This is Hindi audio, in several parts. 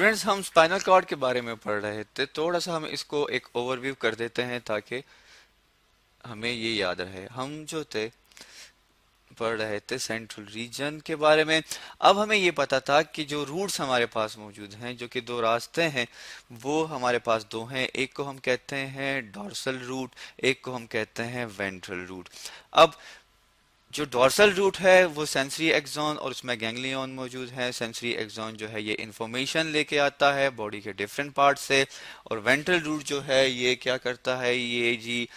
स्टूडेंट्स, हम स्पाइनल कॉर्ड के बारे में पढ़ रहे थे। थोड़ा सा हम इसको एक ओवरव्यू कर देते हैं ताकि हमें ये याद रहे। हम जो थे पढ़ रहे थे सेंट्रल रीजन के बारे में। अब हमें ये पता था कि जो रूट्स हमारे पास मौजूद हैं, जो कि दो रास्ते हैं, वो हमारे पास दो हैं। एक को हम कहते हैं डॉर्सल रूट, एक को हम कहते हैं वेंट्रल रूट। अब जो डॉर्सल रूट है वो सेंसरी एक्सॉन और उसमें गैंग्लियन मौजूद है। सेंसरी एक्सॉन जो है ये इंफॉर्मेशन लेके आता है बॉडी के डिफरेंट पार्ट से, और वेंट्रल रूट जो है ये क्या करता है, ये जी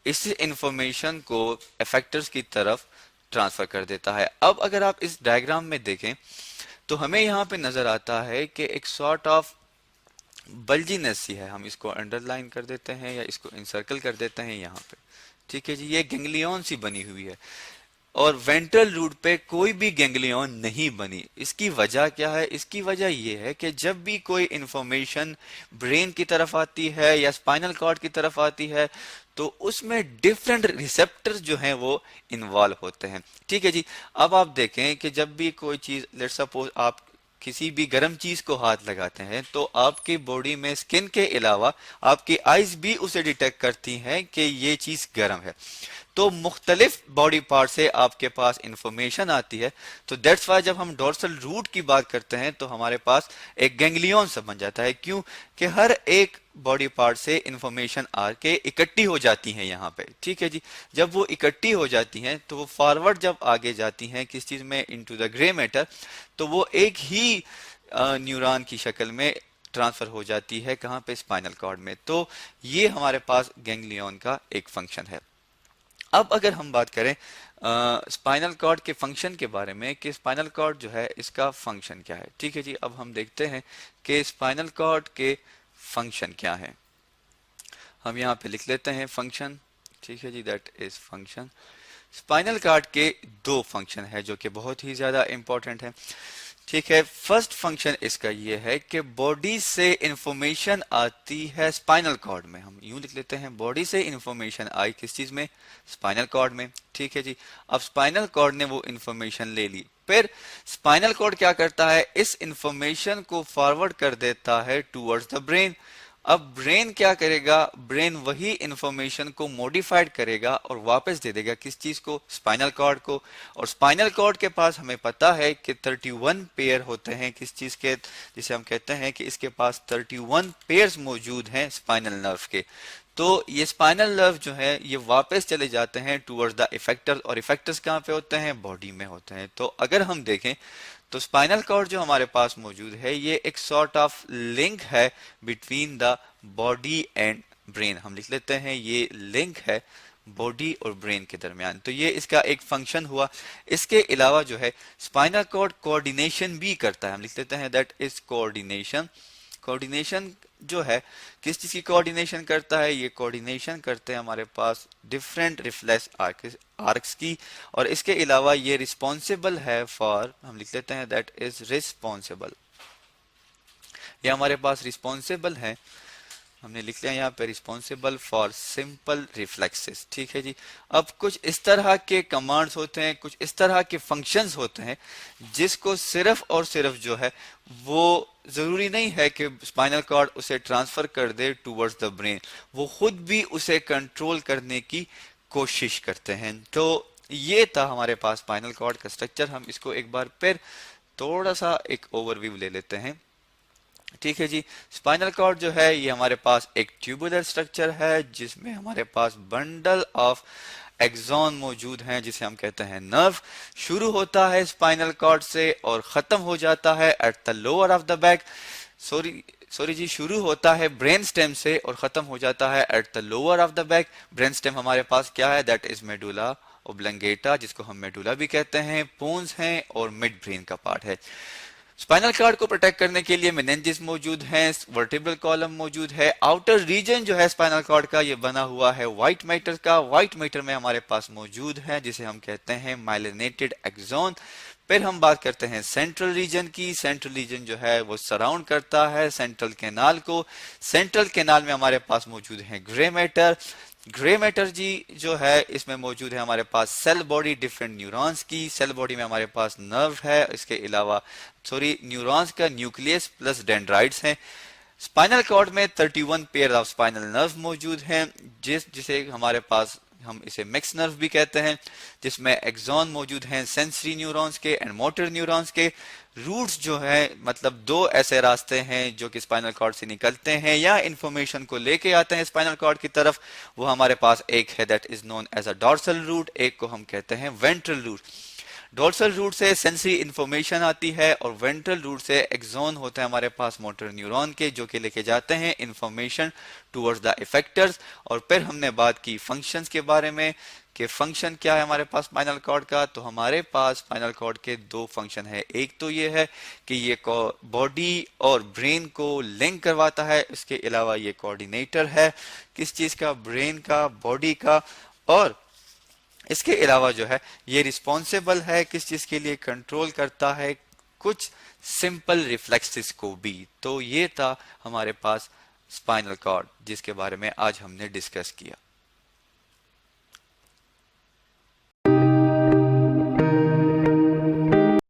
इस इंफॉर्मेशन को इफेक्टर्स की तरफ ट्रांसफर कर देता है। अब अगर आप इस डायग्राम में देखें तो हमें यहाँ पे नजर आता है कि एक सॉर्ट ऑफ बल्जीनेस सी है। हम इसको अंडरलाइन कर देते हैं या इसको इंसर्कल कर देते हैं यहाँ पे। ठीक है जी, ये गैंग्लियन सी बनी हुई है और वेंट्रल रूट पे कोई भी गैंग्लियन नहीं बनी। इसकी वजह क्या है? इसकी वजह यह है कि जब भी कोई इंफॉर्मेशन ब्रेन की तरफ आती है या स्पाइनल कॉर्ड की तरफ आती है तो उसमें डिफरेंट रिसेप्टर्स जो हैं वो इन्वॉल्व होते हैं। ठीक है जी। अब आप देखें कि जब भी कोई चीज, लेट्स सपोज आप किसी भी गर्म चीज को हाथ लगाते हैं तो आपकी बॉडी में स्किन के अलावा आपकी आईज भी उसे डिटेक्ट करती हैं कि ये चीज गर्म है। तो मुख्तलिफ बॉडी पार्ट से आपके पास इंफॉर्मेशन आती है। तो दैट्स वाई जब हम डोर्सल रूट की बात करते हैं तो हमारे पास एक गैंग्लियन सब बन जाता है। क्यों? कि हर एक बॉडी पार्ट से इंफॉर्मेशन आके इकट्ठी हो जाती हैं यहाँ पे। ठीक है जी। जब वो इकट्ठी हो जाती हैं तो वो फॉरवर्ड जब आगे जाती हैं किस चीज में, इनटू द ग्रे मैटर, तो वो एक ही न्यूरॉन की शक्ल में ट्रांसफर हो जाती है। कहाँ पे? स्पाइनल कॉर्ड में। तो ये हमारे पास गैंग्लियन का एक फंक्शन है। अब अगर हम बात करें स्पाइनल कॉर्ड के फंक्शन के बारे में कि स्पाइनल कॉर्ड जो है इसका फंक्शन क्या है। ठीक है जी। अब हम देखते हैं कि स्पाइनल कॉर्ड के फंक्शन क्या है। हम यहाँ पे लिख लेते हैं फंक्शन। ठीक है जी, that is function. Spinal cord के दो फंक्शन है जो कि बहुत ही ज्यादा इंपॉर्टेंट है। ठीक है। फर्स्ट फंक्शन इसका ये है कि बॉडी से इंफॉर्मेशन आती है स्पाइनल कॉर्ड में। हम यूं लिख लेते हैं, बॉडी से इंफॉर्मेशन आई किस चीज में? स्पाइनल कॉर्ड में। ठीक है जी। अब स्पाइनल कॉर्ड ने वो इंफॉर्मेशन ले ली, फिर स्पाइनल कॉर्ड क्या करता है? इस इंफॉर्मेशन को फॉरवर्ड कर देता है टूवर्ड्स द ब्रेन। अब ब्रेन क्या करेगा? ब्रेन वही इंफॉर्मेशन को मॉडिफाइड करेगा और वापस दे देगा किस चीज को? स्पाइनल कॉर्ड को। और स्पाइनल कॉर्ड के पास हमें पता है कि 31 पेयर होते हैं किस चीज के, जिसे हम कहते हैं कि इसके पास 31 पेयर्स मौजूद हैं स्पाइनल नर्व के। तो ये स्पाइनल नर्व जो है ये वापस चले जाते हैं टूवर्ड्स द इफेक्टर्स, और इफेक्टर्स कहाँ पे होते हैं? बॉडी में होते हैं। तो अगर हम देखें तो स्पाइनल कॉर्ड जो हमारे पास मौजूद है ये एक सॉर्ट ऑफ लिंक है between the body and brain. हम लिख लेते हैं ये लिंक है बॉडी और ब्रेन के दरमियान। तो ये इसका एक फंक्शन हुआ। इसके अलावा जो है स्पाइनल कॉर्ड कोऑर्डिनेशन भी करता है। हम लिख लेते हैं दैट इज कोऑर्डिनेशन। कोऑर्डिनेशन जो है किस चीज की कोऑर्डिनेशन करता है? ये कोऑर्डिनेशन करते हैं हमारे पास डिफरेंट रिफ्लेक्स आर्क्स की। और इसके अलावा ये रिस्पॉन्सिबल है फॉर, हम लिख लेते हैं दैट इज रिस्पॉन्सिबल। ये हमारे पास रिस्पॉन्सिबल है, हमने लिख लिया यहाँ पे रिस्पॉन्सिबल फॉर सिंपल रिफ्लेक्सेस। ठीक है जी। अब कुछ इस तरह के कमांड्स होते हैं, कुछ इस तरह के फंक्शंस होते हैं जिसको सिर्फ और सिर्फ जो है वो जरूरी नहीं है कि स्पाइनल कॉर्ड उसे ट्रांसफर कर दे टूवर्ड्स द ब्रेन, वो खुद भी उसे कंट्रोल करने की कोशिश करते हैं। तो ये था हमारे पास स्पाइनल कॉर्ड का स्ट्रक्चर। हम इसको एक बार फिर थोड़ा सा एक ओवरव्यू ले लेते हैं। ठीक है जी। स्पाइनल कॉर्ड जो है ये हमारे पास एक ट्यूबुलर स्ट्रक्चर है जिसमें हमारे पास बंडल ऑफ एक्सॉन मौजूद हैं जिसे हम कहते हैं नर्व। शुरू होता है स्पाइनल कॉर्ड से और खत्म हो जाता है at the lower of the back. Sorry जी, शुरू होता है ब्रेन स्टेम से और खत्म हो जाता है at the lower of the back. Brain stem हमारे पास क्या है? दैट इज मेडुला ओब्लंगेटा, जिसको हम मेडुला भी कहते हैं। पोन्स हैं और मिड ब्रेन का पार्ट है। स्पाइनल कार्ड को प्रोटेक्ट करने के लिए मेनिंजेस मौजूद हैं, वर्टिब्रल कॉलम मौजूद है। आउटर रीजन जो है स्पाइनल कॉर्ड का ये बना हुआ है व्हाइट मैटर का। व्हाइट मैटर में हमारे पास मौजूद है जिसे हम कहते हैं माइलिनेटेड एक्सोन। फिर हम बात करते हैं सेंट्रल रीजन की। सेंट्रल रीजन जो है वो सराउंड करता है सेंट्रल कैनाल को। सेंट्रल कैनाल में हमारे पास मौजूद है ग्रे मैटर। ग्रे मैटर जी जो है इसमें मौजूद है हमारे पास सेल बॉडी डिफरेंट न्यूरॉन्स की। सेल बॉडी में हमारे पास नर्व है, इसके अलावा सॉरी न्यूरॉन्स का न्यूक्लियस प्लस डेंड्राइट्स हैं। स्पाइनल कॉर्ड में 31 पेयर ऑफ स्पाइनल नर्व मौजूद हैं, जिसे हमारे पास हम इसे मिक्स नर्व भी कहते हैं, जिसमें एक्सॉन मौजूद हैं सेंसरी न्यूरॉन्स के एंड मोटर न्यूरॉन्स के। रूट्स जो है मतलब दो ऐसे रास्ते हैं जो कि स्पाइनल कॉर्ड से निकलते हैं या इंफॉर्मेशन को लेके आते हैं स्पाइनल कॉर्ड की तरफ। वो हमारे पास एक है that is known as a dorsal route, एक को हम कहते हैं वेंट्रल रूट। डोर्सल रूट से सेंसरी इंफॉर्मेशन आती है और वेंट्रल रूट से एक्सोन होते हैं हमारे पास मोटर न्यूरॉन के, जो कि लेके जाते हैं इंफॉर्मेशन टुवर्ड्स द इफेक्टर्स। और फिर हमने बात की फंक्शंस के बारे में कि फंक्शन क्या है हमारे पास स्पाइनल कॉर्ड का। तो हमारे पास स्पाइनल कॉर्ड के दो फंक्शन है, एक तो ये है कि ये बॉडी और ब्रेन को लिंक करवाता है, इसके अलावा ये कोऑर्डिनेटर है किस चीज का, ब्रेन का, बॉडी का। और इसके अलावा जो है ये रिस्पॉन्सिबल है किस चीज के लिए, कंट्रोल करता है कुछ सिंपल रिफ्लेक्सेस को भी। तो ये था हमारे पास स्पाइनल कॉर्ड जिसके बारे में आज हमने डिस्कस किया।